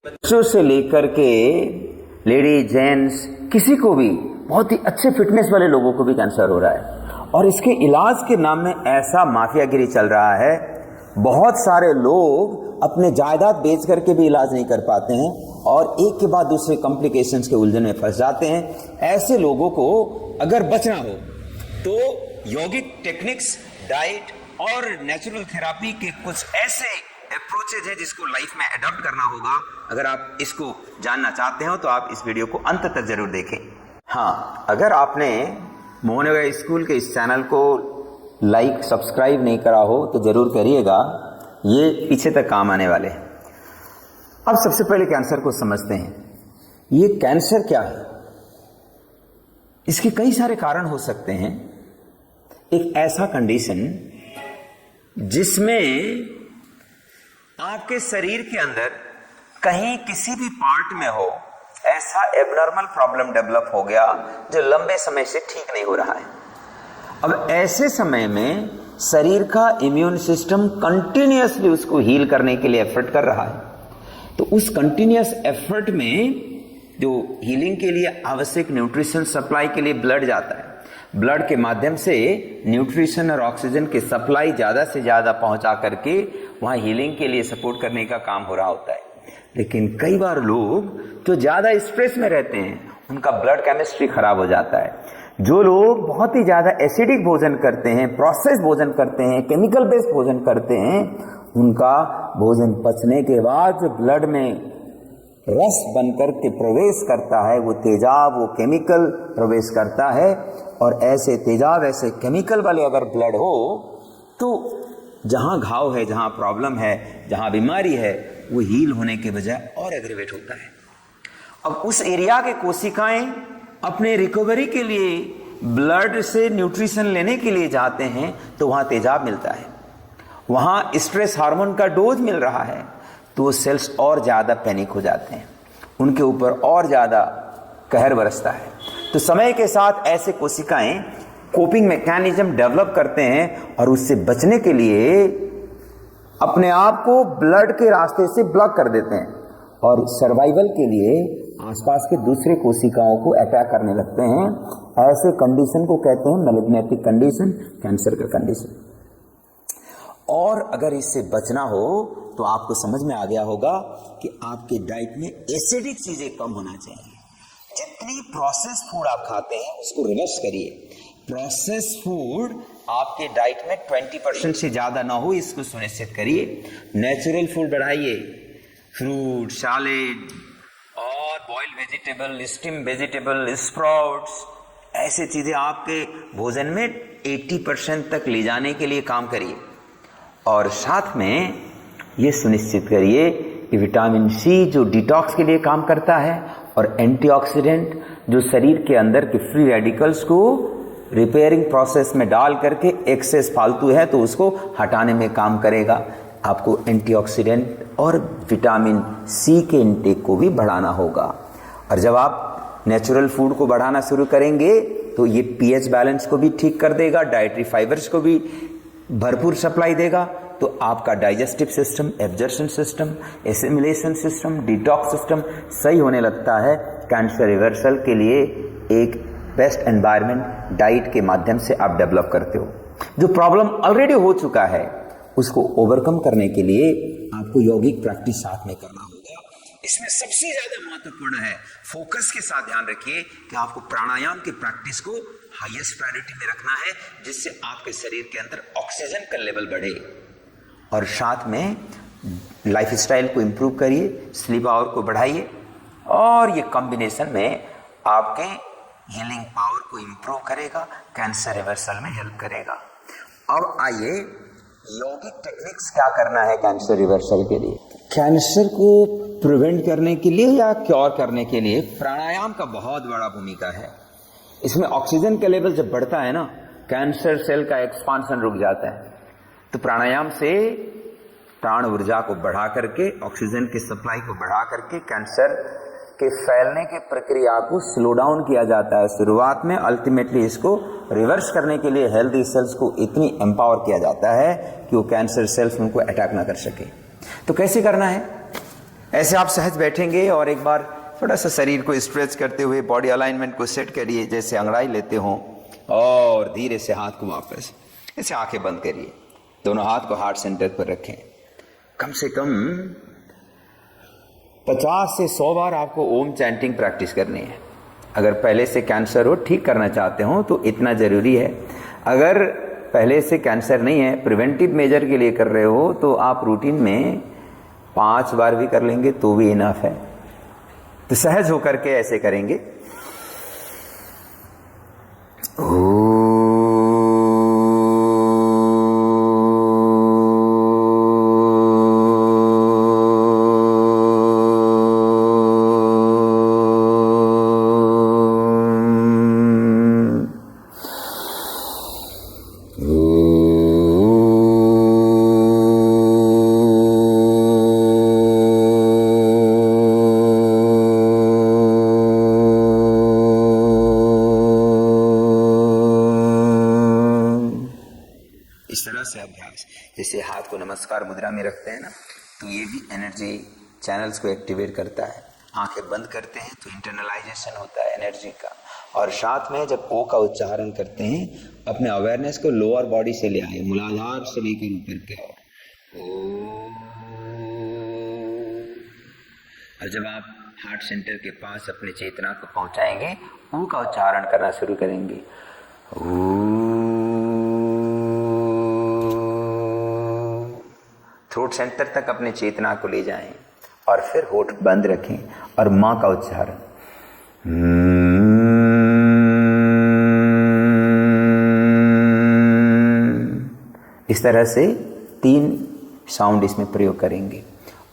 बच्चों से लेकर के लेडीज जेंट्स किसी को भी, बहुत ही अच्छे फिटनेस वाले लोगों को भी कैंसर हो रहा है। और इसके इलाज के नाम में ऐसा माफियागिरी चल रहा है, बहुत सारे लोग अपने जायदाद बेच करके भी इलाज नहीं कर पाते हैं और एक के बाद दूसरे कॉम्प्लिकेशंस के उलझन में फंस जाते हैं। ऐसे लोगों को अगर बचना हो तो यौगिक टेक्निक्स, डाइट और नेचुरल थेरापी के कुछ ऐसे अप्रोचेज है जिसको लाइफ में अडॉप्ट करना होगा। अगर आप इसको जानना चाहते हो तो आप इस वीडियो को अंत तक जरूर देखें। हाँ, अगर आपने मोहन योगा स्कूल के इस चैनल को लाइक सब्सक्राइब नहीं करा हो तो जरूर करिएगा, ये पीछे तक काम आने वाले हैं। अब सबसे पहले कैंसर को समझते हैं। ये कैंसर क्या है? इसके कई सारे कारण हो सकते हैं। एक ऐसा कंडीशन जिसमें आपके शरीर के अंदर कहीं किसी भी पार्ट में हो ऐसा एबनॉर्मल प्रॉब्लम डेवलप हो गया जो लंबे समय से ठीक नहीं हो रहा है। अब ऐसे समय में शरीर का इम्यून सिस्टम कंटिन्यूअसली उसको हील करने के लिए एफर्ट कर रहा है। तो उस कंटिन्यूअस एफर्ट में जो हीलिंग के लिए आवश्यक न्यूट्रिशन सप्लाई के लिए ब्लड जाता है, ब्लड के माध्यम से न्यूट्रिशन और ऑक्सीजन की सप्लाई ज्यादा से ज्यादा पहुंचा करके वहां हीलिंग के लिए सपोर्ट करने का काम हो रहा होता है। लेकिन कई बार लोग जो ज्यादा स्ट्रेस में रहते हैं उनका ब्लड केमिस्ट्री खराब हो जाता है। जो लोग बहुत ही ज्यादा एसिडिक भोजन करते हैं, प्रोसेस भोजन करते हैं, केमिकल बेस्ड भोजन करते हैं, उनका भोजन पचने के बाद जो ब्लड में रस बनकर के प्रवेश करता है, वो तेजाब, वो केमिकल प्रवेश करता है। और ऐसे तेजाब, ऐसे केमिकल वाले अगर ब्लड हो तो जहां घाव है, जहां प्रॉब्लम है, जहां बीमारी है, वो हील होने के बजाय और एग्रीवेट होता है। अब उस एरिया के कोशिकाएं अपने रिकवरी के लिए ब्लड से न्यूट्रिशन लेने के लिए जाते हैं तो वहां तेजाब मिलता है, वहां स्ट्रेस हार्मोन का डोज मिल रहा है, तो वो सेल्स और ज्यादा पैनिक हो जाते हैं, उनके ऊपर और ज्यादा कहर बरसता है। तो समय के साथ ऐसे कोशिकाएं कोपिंग मैकेनिज्म डेवलप करते हैं और उससे बचने के लिए अपने आप को ब्लड के रास्ते से ब्लॉक कर देते हैं और सर्वाइवल के लिए आसपास के दूसरे कोशिकाओं को अटैक करने लगते हैं। ऐसे कंडीशन को कहते हैं मैलिग्नेटिक कंडीशन, कैंसर का कंडीशन। और अगर इससे बचना हो तो आपको समझ में आ गया होगा कि आपके डाइट में एसिडिक चीजें कम होना चाहिए। जितनी प्रोसेस फूड आप खाते हैं उसको रिवर्स करिए। प्रोसेस फूड आपके डाइट में 20% से ज्यादा ना हो, इसको सुनिश्चित करिए। नेचुरल फूड बढ़ाइए, फ्रूट, सैलेड और boiled vegetable, steam vegetable, sprouts, ऐसे चीजें आपके भोजन में 80% तक ले जाने के लिए काम करिए। और साथ में ये सुनिश्चित करिए कि विटामिन सी जो डिटॉक्स के लिए काम करता है और एंटीऑक्सीडेंट जो शरीर के अंदर के फ्री रेडिकल्स को रिपेयरिंग प्रोसेस में डाल करके एक्सेस फालतू है तो उसको हटाने में काम करेगा। आपको एंटीऑक्सीडेंट और विटामिन सी के इंटेक को भी बढ़ाना होगा। और जब आप नेचुरल फूड को बढ़ाना शुरू करेंगे तो ये पीएच बैलेंस को भी ठीक कर देगा, डाइटरी फाइबर्स को भी भरपूर सप्लाई देगा। तो आपका digestive system, absorption system, assimilation system, detox system सही होने लगता है। कैंसर रिवर्सल के लिए एक बेस्ट एनवायरनमेंट डाइट के माध्यम से आप डेवलप करते हो। जो प्रॉब्लम ऑलरेडी हो चुका है उसको ओवरकम करने के लिए आपको यौगिक प्रैक्टिस साथ में करना होगा। इसमें सबसे ज्यादा महत्वपूर्ण है, फोकस के साथ ध्यान रखिए कि आपको प्राणायाम की प्रैक्टिस को हाईएस्ट प्रायोरिटी में रखना है, जिससे आपके शरीर के अंदर ऑक्सीजन का लेवल बढ़े। और साथ में लाइफस्टाइल को इंप्रूव करिए, स्लीप आवर को बढ़ाइए और ये कॉम्बिनेशन में आपके हीलिंग पावर को इंप्रूव करेगा, कैंसर रिवर्सल में हेल्प करेगा। अब आइए यौगिक टेक्निक्स क्या करना है कैंसर रिवर्सल के लिए। कैंसर को प्रिवेंट करने के लिए या क्योर करने के लिए प्राणायाम का बहुत बड़ा भूमिका है। इसमें ऑक्सीजन का लेवल जब बढ़ता है ना, कैंसर सेल का एक्सपांशन रुक जाता है। तो प्राणायाम से प्राण ऊर्जा को बढ़ा करके, ऑक्सीजन की सप्लाई को बढ़ा करके कैंसर के फैलने की प्रक्रिया को स्लो डाउन किया जाता है शुरुआत में। अल्टीमेटली इसको रिवर्स करने के लिए हेल्दी सेल्स को इतनी एम्पावर किया जाता है कि वो कैंसर सेल्स उनको अटैक ना कर सके। तो कैसे करना है? ऐसे आप सहज बैठेंगे और एक बार थोड़ा सा शरीर को स्ट्रेच करते हुए बॉडी अलाइनमेंट को सेट करिए, जैसे अंगड़ाई लेते हो, और धीरे से हाथ को वापस ऐसे आंखें बंद करिए, दोनों हाथ को हार्ट सेंटर पर रखें। कम से कम 50 से 100 बार आपको ओम चैंटिंग प्रैक्टिस करनी है। अगर पहले से कैंसर हो, ठीक करना चाहते हो तो इतना जरूरी है। अगर पहले से कैंसर नहीं है, प्रिवेंटिव मेजर के लिए कर रहे हो, तो आप रूटीन में 5 बार भी कर लेंगे तो भी इनफ है। तो सहज होकर के ऐसे करेंगे। इस तरह से अभ्यास, जैसे हाथ को नमस्कार मुद्रा में रखते हैं ना, तो ये भी एनर्जी चैनल्स को एक्टिवेट करता है। आंखें बंद करते हैं तो इंटरनलाइजेशन होता है एनर्जी का। और साथ में जब ओ का उच्चारण करते हैं, अपने अवेयरनेस को लोअर बॉडी से ले आए, मूलाधार से लेकर ऊपर के ओर। और जब आप हार्ट सेंटर के पास अपने चेतना को पहुंचाएंगे, ओ का उच्चारण करना शुरू करेंगे। थ्रोट सेंटर तक अपने चेतना को ले जाएं और फिर होठ बंद रखें और मां का उच्चारण। इस तरह से 3 साउंड इसमें प्रयोग करेंगे।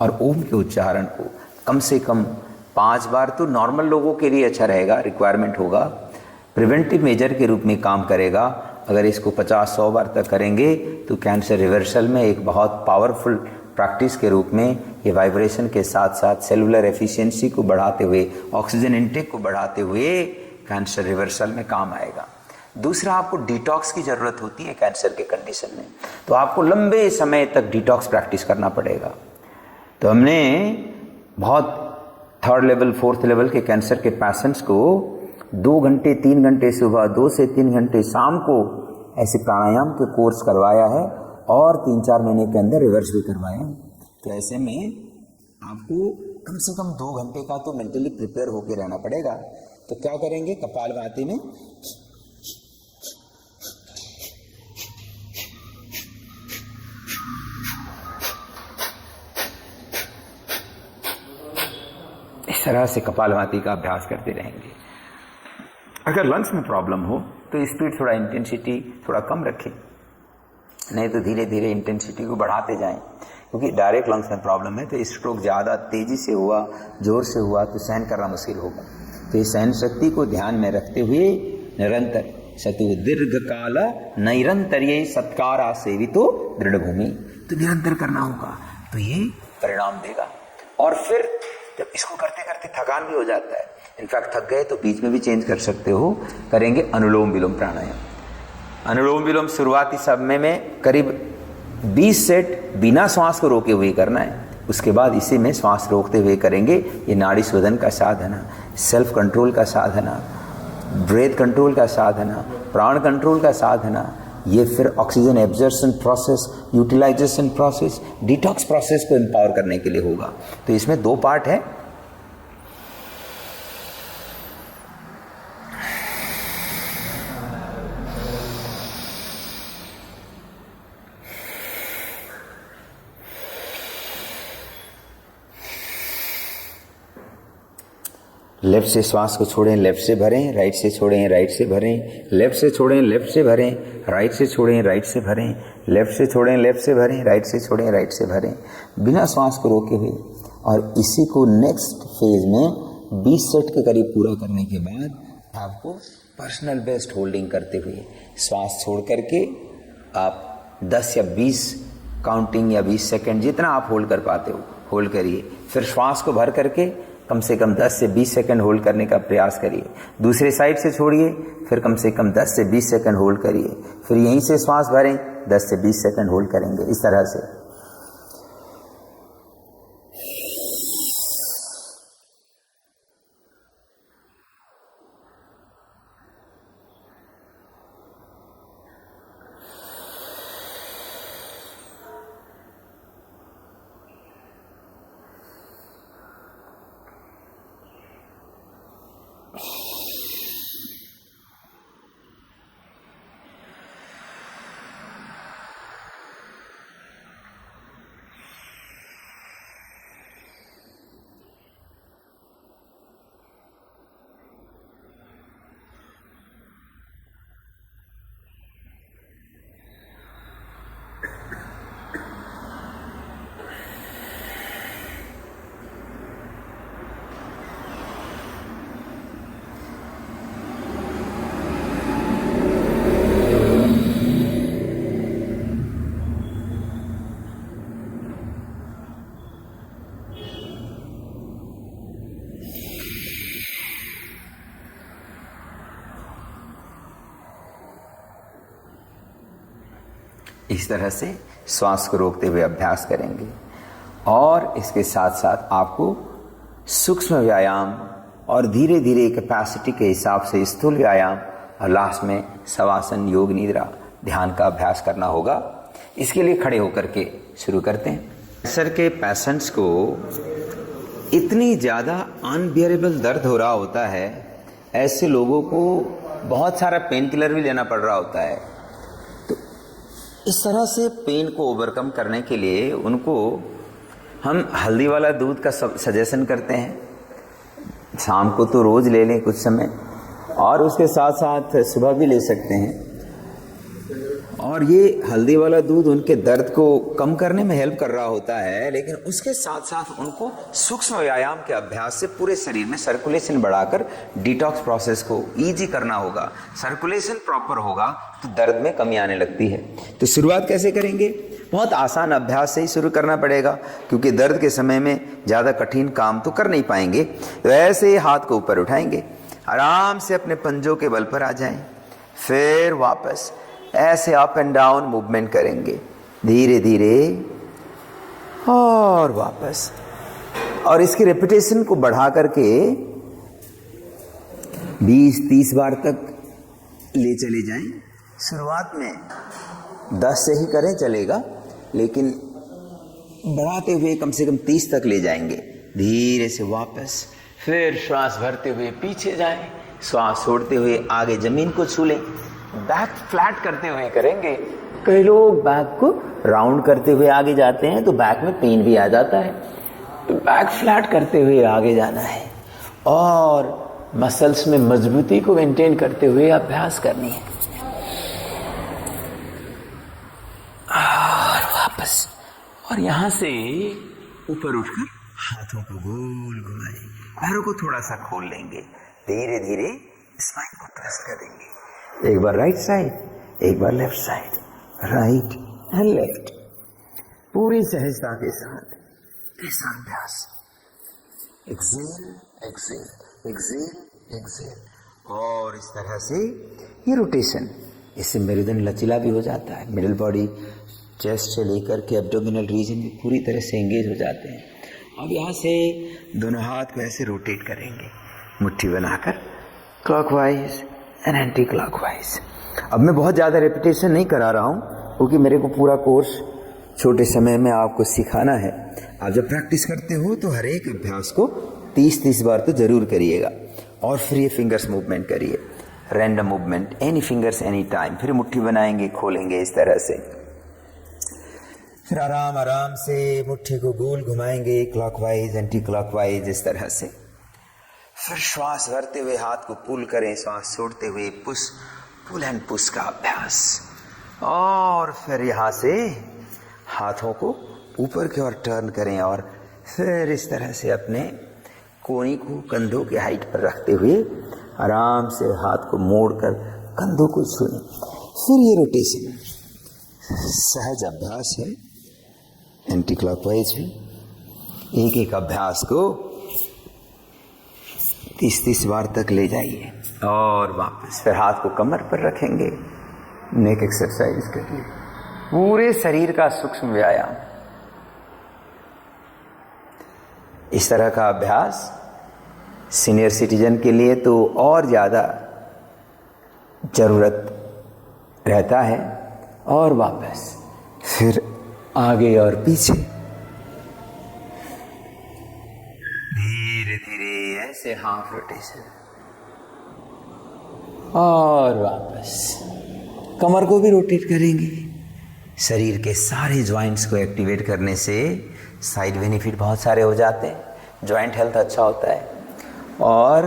और ओम के उच्चारण को कम से कम 5 बार तो नॉर्मल लोगों के लिए अच्छा रहेगा, रिक्वायरमेंट होगा, प्रिवेंटिव मेजर के रूप में काम करेगा। अगर इसको 50-100 बार तक करेंगे तो कैंसर रिवर्सल में एक बहुत पावरफुल प्रैक्टिस के रूप में ये वाइब्रेशन के साथ साथ सेलुलर एफिशिएंसी को बढ़ाते हुए, ऑक्सीजन इनटेक को बढ़ाते हुए कैंसर रिवर्सल में काम आएगा। दूसरा, आपको डिटॉक्स की ज़रूरत होती है कैंसर के कंडीशन में, तो आपको लंबे समय तक डिटॉक्स प्रैक्टिस करना पड़ेगा। तो हमने बहुत 3rd लेवल 4th लेवल के कैंसर के पेशेंट्स को 2 घंटे 3 घंटे सुबह, 2 से 3 घंटे शाम को ऐसे प्राणायाम के कोर्स करवाया है और 3-4 महीने के अंदर रिवर्स भी करवाया है। तो ऐसे में आपको कम से कम 2 घंटे का तो मेंटली प्रिपेयर होकर रहना पड़ेगा। तो क्या करेंगे, कपालभाति में इस तरह से कपालभाति का अभ्यास करते रहेंगे। अगर लंग्स में प्रॉब्लम हो तो स्पीड थोड़ा, इंटेंसिटी थोड़ा कम रखें, नहीं तो धीरे धीरे इंटेंसिटी को बढ़ाते जाएं। क्योंकि डायरेक्ट लंग्स में प्रॉब्लम है तो स्ट्रोक ज़्यादा तेज़ी से हुआ, जोर से हुआ तो सहन करना मुश्किल होगा। तो इस सहन शक्ति को ध्यान में रखते हुए निरंतर सतु दीर्घ काल निरंतर ये सत्कारा सेवितो दृढ़ भूमि, तो निरंतर करना होगा, तो ये परिणाम देगा। और फिर जब इसको करते करते थकान भी हो जाता है, इनफैक्ट थक गए तो बीच में भी चेंज कर सकते हो, करेंगे अनुलोम विलोम प्राणायाम। अनुलोम विलोम शुरुआती समय में करीब 20 सेट बिना श्वास को रोके हुए करना है। उसके बाद इसी में श्वास रोकते हुए करेंगे। ये नाड़ी शोधन का साधना, सेल्फ कंट्रोल का साधना, ब्रेथ कंट्रोल का साधना, प्राण कंट्रोल का साधना, ये फिर oxygen absorption process, utilisation process, detox process को एम्पावर करने के लिए होगा। तो इसमें 2 पार्ट है। लेफ्ट से श्वास को छोड़ें, लेफ्ट से भरें, राइट से छोड़ें, राइट से भरें, लेफ्ट से छोड़ें, लेफ्ट से भरें, राइट से छोड़ें, राइट से भरें, लेफ्ट से छोड़ें, लेफ्ट से भरें, राइट से छोड़ें, राइट से भरें, बिना श्वास को रोके हुए। और इसी को नेक्स्ट फेज में 20 सेट के करीब पूरा करने के बाद आपको पर्सनल बेस्ट होल्डिंग करते हुए श्वास छोड़ करके आप 10 या 20 काउंटिंग या 20 सेकेंड जितना आप होल्ड कर पाते हो होल्ड करिए। फिर श्वास को भर करके कम से कम 10 से 20 सेकंड होल्ड करने का प्रयास करिए। दूसरे साइड से छोड़िए, फिर कम से कम 10 से 20 सेकंड होल्ड करिए। फिर यहीं से श्वास भरें, 10 से 20 सेकंड होल्ड करेंगे। इस तरह से इस तरह से श्वास को रोकते हुए अभ्यास करेंगे और इसके साथ साथ आपको सूक्ष्म व्यायाम और धीरे धीरे कैपेसिटी के हिसाब से स्थूल व्यायाम और लास्ट में शवासन, योग निद्रा, ध्यान का अभ्यास करना होगा। इसके लिए खड़े होकर के शुरू करते हैं। कैंसर के पेशेंट्स को इतनी ज़्यादा अनबियरेबल दर्द हो रहा होता है, ऐसे लोगों को बहुत सारा पेन किलर भी लेना पड़ रहा होता है। तो इस तरह से पेन को ओवरकम करने के लिए उनको हम हल्दी वाला दूध का सजेशन करते हैं। शाम को तो रोज़ ले लें कुछ समय, और उसके साथ साथ सुबह भी ले सकते हैं। और ये हल्दी वाला दूध उनके दर्द को कम करने में हेल्प कर रहा होता है, लेकिन उसके साथ साथ उनको सूक्ष्म व्यायाम के अभ्यास से पूरे शरीर में सर्कुलेशन बढ़ाकर डिटॉक्स प्रोसेस को इजी करना होगा। सर्कुलेशन प्रॉपर होगा तो दर्द में कमी आने लगती है। तो शुरुआत कैसे करेंगे? बहुत आसान अभ्यास से ही शुरू करना पड़ेगा, क्योंकि दर्द के समय में ज़्यादा कठिन काम तो कर नहीं पाएंगे। तो ऐसे ही हाथ को ऊपर उठाएंगे, आराम से अपने पंजों के बल पर आ जाएं, फिर वापस ऐसे अप एंड डाउन मूवमेंट करेंगे धीरे धीरे, और वापस। और इसकी रेपिटेशन को बढ़ा करके 20-30 बार तक ले चले जाएं। शुरुआत में 10 से ही करें चलेगा, लेकिन बढ़ाते हुए कम से कम 30 तक ले जाएंगे। धीरे से वापस, फिर श्वास भरते हुए पीछे जाएं, श्वास छोड़ते हुए आगे जमीन को छू लें। बैक फ्लैट करते हुए करेंगे। कई लोग बैक को राउंड करते हुए आगे जाते हैं तो बैक में पेन भी आ जाता है। तो बैक फ्लैट करते हुए आगे जाना है और मसल्स में मजबूती को मेंटेन करते हुए अभ्यास करनी है। और वापस, और यहां से ऊपर उठकर हाथों को गोल घुमाएं, पैरों को थोड़ा सा खोल लेंगे, धीरे धीरे स्पाइन को ट्विस्ट करेंगे। एक बार राइट साइड, एक बार left side, right and left, पूरी सहजता के साथ ऐसा अभ्यास। एक्सेल एक्सेल एक्सेल एक्सेल, और इस तरह से ये रोटेशन, इससे मेरुदंड लचीला भी हो जाता है। मिडिल बॉडी चेस्ट से लेकर के एब्डोमिनल रीजन भी पूरी तरह से एंगेज हो जाते हैं। अब यहाँ से दोनों हाथ को ऐसे रोटेट करेंगे, मुट्ठी बनाकर क्लॉकवाइज एंड एंटी क्लॉकवाइज। अब मैं बहुत ज़्यादा रेपिटेशन नहीं करा रहा हूँ, क्योंकि मेरे को पूरा कोर्स छोटे समय में आपको सिखाना है। आप जब प्रैक्टिस करते हो तो हर एक अभ्यास को 30-30 बार तो जरूर करिएगा। और फिर ये फिंगर्स मूवमेंट करिए, random movement, any fingers any time. फिर मुट्ठी बनाएंगे, खोलेंगे इस तरह से, फिर आराम आराम से मुट्ठी को गोल घुमाएंगे, क्लॉकवाइज एंटी क्लॉकवाइज, इस तरह से। फिर श्वास भरते हुए हाथ को पुल करें, श्वास छोड़ते हुए पुल एंड पुश का अभ्यास। और फिर यहाँ से हाथों को ऊपर की ओर टर्न करें, और फिर इस तरह से अपने कोहनी को कंधों के हाइट पर रखते हुए आराम से हाथ को मोड़कर कंधों को छूएं। फिर ये रोटेशन सहज अभ्यास है, एंटी क्लॉकवाइज भी। एक एक अभ्यास को 30-30 बार तक ले जाइए, और वापस फिर हाथ को कमर पर रखेंगे, नेक एक्सरसाइज करिए, पूरे शरीर का सूक्ष्म व्यायाम। इस तरह का अभ्यास सीनियर सिटीजन के लिए तो और ज़्यादा जरूरत रहता है। और वापस फिर आगे और पीछे, धीरे धीरे ऐसे हाफ रोटेशन, और वापस कमर को भी रोटेट करेंगे। शरीर के सारे जॉइंट्स को एक्टिवेट करने से साइड बेनिफिट बहुत सारे हो जाते हैं। जॉइंट हेल्थ अच्छा होता है, और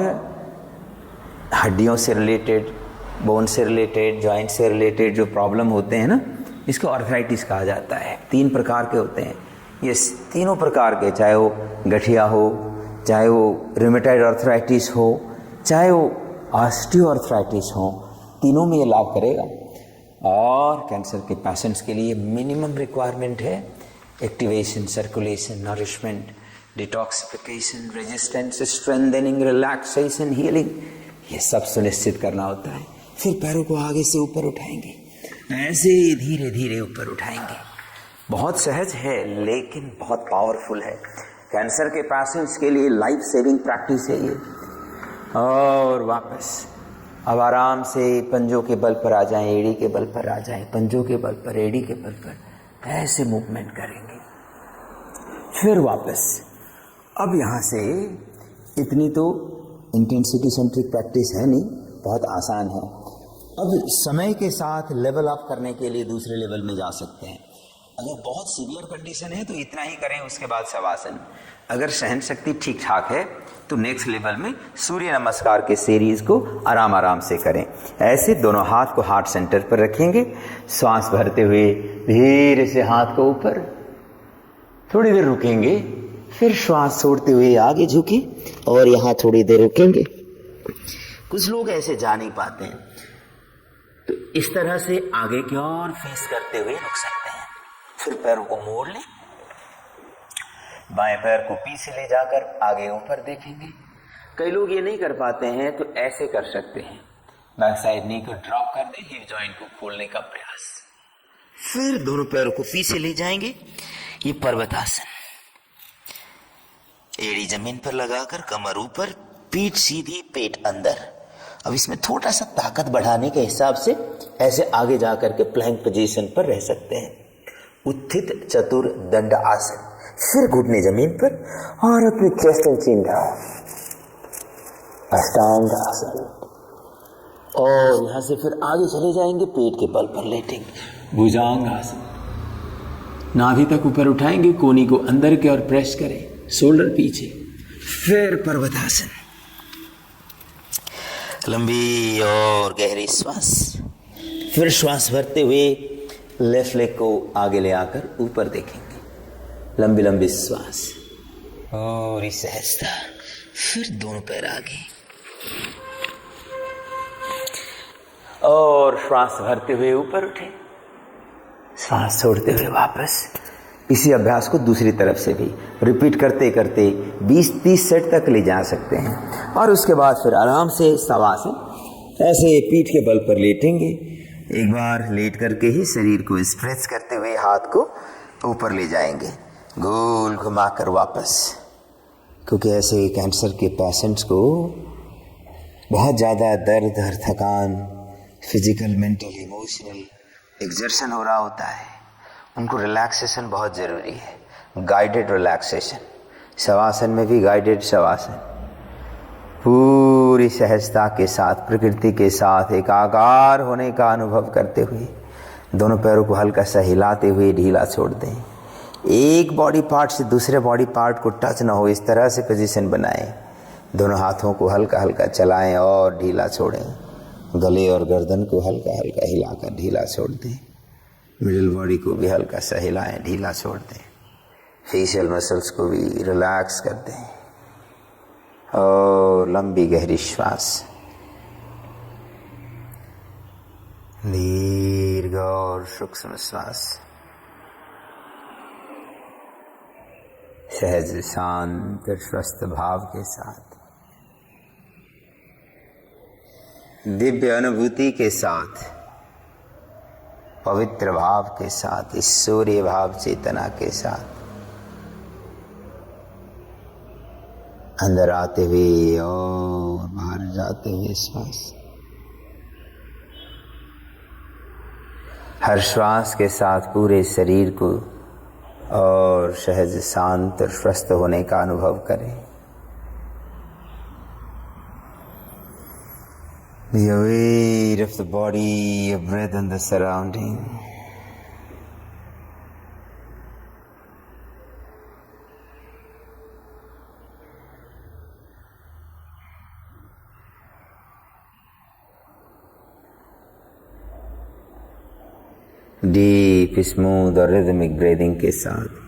हड्डियों से रिलेटेड, बोन से रिलेटेड, जॉइंट से रिलेटेड जो प्रॉब्लम होते हैं ना, इसको आर्थराइटिस कहा जाता है। 3 प्रकार के होते हैं। ये तीनों प्रकार के, चाहे वो गठिया हो, चाहे वो रूमेटॉइड आर्थराइटिस हो, चाहे वो ऑस्टियो आर्थराइटिस हो, तीनों में ये लाभ करेगा। और कैंसर के पेशेंट्स के लिए मिनिमम रिक्वायरमेंट है activation, circulation, nourishment, detoxification, resistance, strengthening, relaxation, healing, ये सब सुनिश्चित करना होता है। फिर पैरों को आगे से ऊपर उठाएंगे, ऐसे धीरे धीरे ऊपर उठाएंगे। बहुत सहज है लेकिन बहुत पावरफुल है। कैंसर के पेशेंट्स के लिए लाइफ सेविंग प्रैक्टिस है ये। और वापस अब आराम से पंजों के बल पर आ जाएं, एड़ी के बल पर आ जाएं, पंजों के बल पर, एड़ी के बल पर, ऐसे मूवमेंट करेंगे। फिर वापस। अब यहाँ से इतनी तो इंटेंसिटी सेंट्रिक प्रैक्टिस है नहीं, बहुत आसान है। अब समय के साथ लेवल अप करने के लिए दूसरे लेवल में जा सकते हैं। अगर बहुत सीवियर कंडीशन है तो इतना ही करें, उसके बाद शवासन। अगर सहन शक्ति ठीक ठाक है तो नेक्स्ट लेवल में सूर्य नमस्कार के सीरीज को आराम आराम से करें। ऐसे दोनों हाथ को हार्ट सेंटर पर रखेंगे, श्वास भरते हुए धीरे से हाथ को ऊपर, थोड़ी देर रुकेंगे, फिर श्वास छोड़ते हुए आगे झुके और यहाँ थोड़ी देर रुकेंगे। कुछ लोग ऐसे जा नहीं पाते हैं तो इस तरह से आगे की ओर फेस करते हुए रुक सकते हैं। फिर पैरों को मोड़ लें, बाएं पैर को पीछे ले जाकर आगे ऊपर देखेंगे। कई लोग ये नहीं कर पाते हैं तो ऐसे कर सकते हैं, बैक साइड नी को ड्रॉप कर दें, हिप जॉइंट को खोलने का प्रयास। फिर दोनों पैरों को पीछे ले जाएंगे, ये पर्वतासन। एड़ी जमीन पर लगाकर कमर ऊपर, पीठ सीधी, पेट अंदर। अब इसमें थोड़ा सा ताकत बढ़ाने के हिसाब से ऐसे आगे जाकर के प्लैंक पोजीशन पर रह सकते हैं। उत्थित चतुर दंड आसन। फिर घुटने जमीन पर और अपनी चेस्ट और चिन डाउन, अष्टांग आसन। और यहां से फिर आगे चले जाएंगे, पेट के बल पर लेटेंगे, भुजंग आसन। नाभि तक ऊपर उठाएंगे, कोहनी को अंदर की ओर प्रेस करें, शोल्डर पीछे। फिर पर्वतासन, लंबी और गहरी श्वास। फिर श्वास भरते हुए लेफ्ट लेग को आगे ले आकर ऊपर देखेंगे, लंबी लंबी श्वास और सहजता। फिर दोनों पैर आगे और श्वास भरते हुए ऊपर उठे, श्वास छोड़ते हुए वापस। इसी अभ्यास को दूसरी तरफ से भी रिपीट करते करते 20-30 सेट तक ले जा सकते हैं। और उसके बाद फिर आराम से शवासन, ऐसे पीठ के बल पर लेटेंगे। एक बार लेट करके ही शरीर को स्ट्रेच करते हुए हाथ को ऊपर ले जाएंगे, गोल घुमाकर वापस। क्योंकि ऐसे कैंसर के पेशेंट्स को बहुत ज़्यादा दर्द और थकान, फिजिकल, मेंटल, इमोशनल एक्सर्शन हो रहा होता है। उनको रिलैक्सेशन बहुत ज़रूरी है, गाइडेड रिलैक्सेशन। शवासन में भी गाइडेड शवासन, पूरी सहजता के साथ, प्रकृति के साथ एकाकार होने का अनुभव करते हुए दोनों पैरों को हल्का सा हिलाते हुए ढीला छोड़ दें। एक बॉडी पार्ट से दूसरे बॉडी पार्ट को टच ना हो, इस तरह से पोजीशन बनाएं। दोनों हाथों को हल्का हल्का चलाएं और ढीला छोड़ें। गले और गर्दन को हल्का हल्का हिलाकर ढीला छोड़ दें। मिडिल बॉडी को भी हल्का सा हिलाएं, ढीला छोड़ दें। फेशियल मसल्स को भी रिलैक्स कर दें और लंबी गहरी श्वास, दीर्घ और सूक्ष्म श्वास, सहज शांत स्वस्थ भाव के साथ, दिव्य अनुभूति के साथ, पवित्र भाव के साथ, ईश्वरीय भाव चेतना के साथ अंदर आते हुए और बाहर जाते हुए श्वास। हर श्वास के साथ पूरे शरीर को और सहज शांत और स्वस्थ होने का अनुभव करें। Be aware of the body, your breath and the surrounding. Deep, smooth और रिदमिक ब्रीदिंग के साथ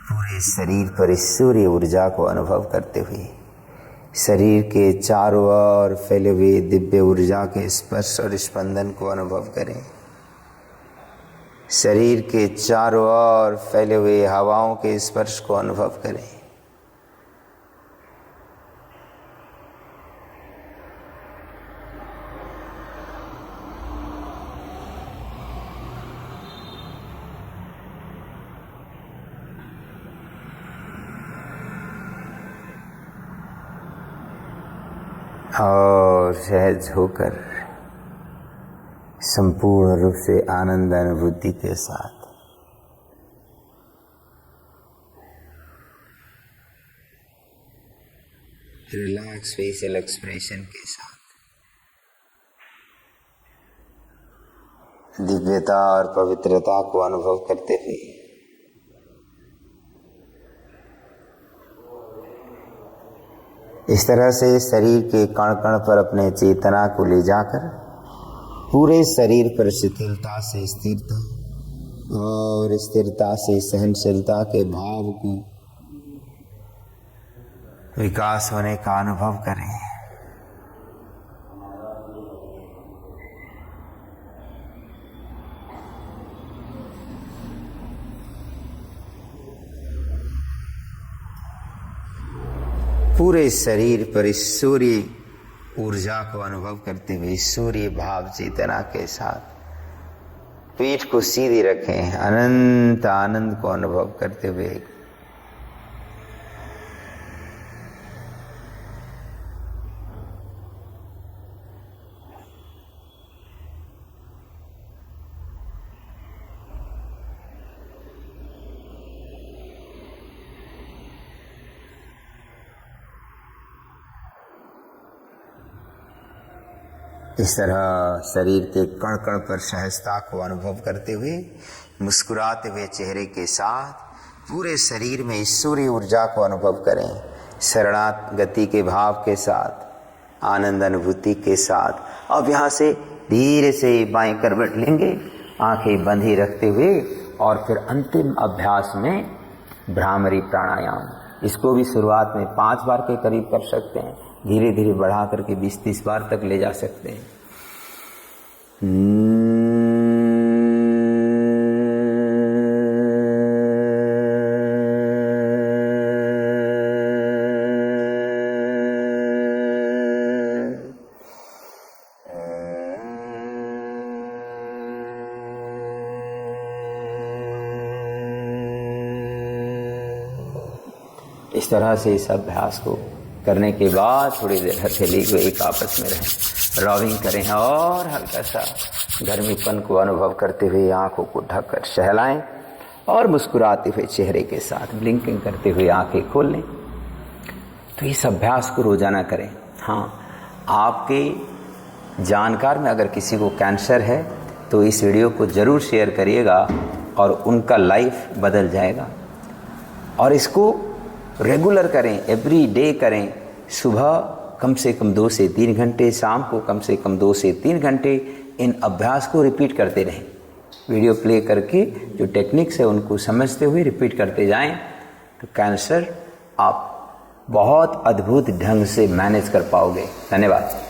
पूरे शरीर पर ईश्वरीय ऊर्जा को अनुभव करते हुए शरीर के चारों ओर फैले हुए दिव्य ऊर्जा के स्पर्श और स्पंदन को अनुभव करें। शरीर के चारों ओर फैले हुए हवाओं के स्पर्श को अनुभव करें। और सहज होकर संपूर्ण रूप से आनंद अनुभूति के साथ रिलैक्स फेशियल एक्सप्रेशन के साथ दिव्यता और पवित्रता को अनुभव करते हुए इस तरह से शरीर के कण कण पर अपने चेतना को ले जाकर पूरे शरीर पर शिथिलता से स्थिरता और स्थिरता से सहनशीलता के भाव को विकास होने का अनुभव करें। पूरे शरीर पर ईश्वरीय ऊर्जा को अनुभव करते हुए ईश्वरीय भाव चेतना के साथ पीठ को सीधी रखें, अनंत आनंद को अनुभव करते हुए इस तरह शरीर के कण कण पर सहजता को अनुभव करते हुए मुस्कुराते हुए चेहरे के साथ पूरे शरीर में ईश्वरीय ऊर्जा को अनुभव करें। शरणागति के भाव के साथ आनंद अनुभूति के साथ अब यहाँ से धीरे से बाएं करवट लेंगे, आंखें बंधी रखते हुए, और फिर अंतिम अभ्यास में भ्रामरी प्राणायाम। इसको भी शुरुआत में 5 बार के करीब कर सकते हैं, धीरे धीरे बढ़ा करके 20-30 बार तक ले जा सकते हैं। इस तरह से इस अभ्यास को करने के बाद थोड़ी देर हथेली को एक आपस में रहें, रॉबिंग करें और हल्का सा गर्मीपन को अनुभव करते हुए आंखों को ढककर सहलाएं और मुस्कुराते हुए चेहरे के साथ ब्लिंकिंग करते हुए आंखें खोल लें। तो इस अभ्यास को रोजाना करें। हाँ, आपके जानकार में अगर किसी को कैंसर है तो इस वीडियो को ज़रूर शेयर करिएगा और उनका लाइफ बदल जाएगा। और इसको रेगुलर करें, एवरी डे करें। सुबह कम से कम 2 से 3 घंटे, शाम को कम से कम 2 से 3 घंटे इन अभ्यास को रिपीट करते रहें। वीडियो प्ले करके जो टेक्निक्स है उनको समझते हुए रिपीट करते जाएं तो कैंसर आप बहुत अद्भुत ढंग से मैनेज कर पाओगे। धन्यवाद।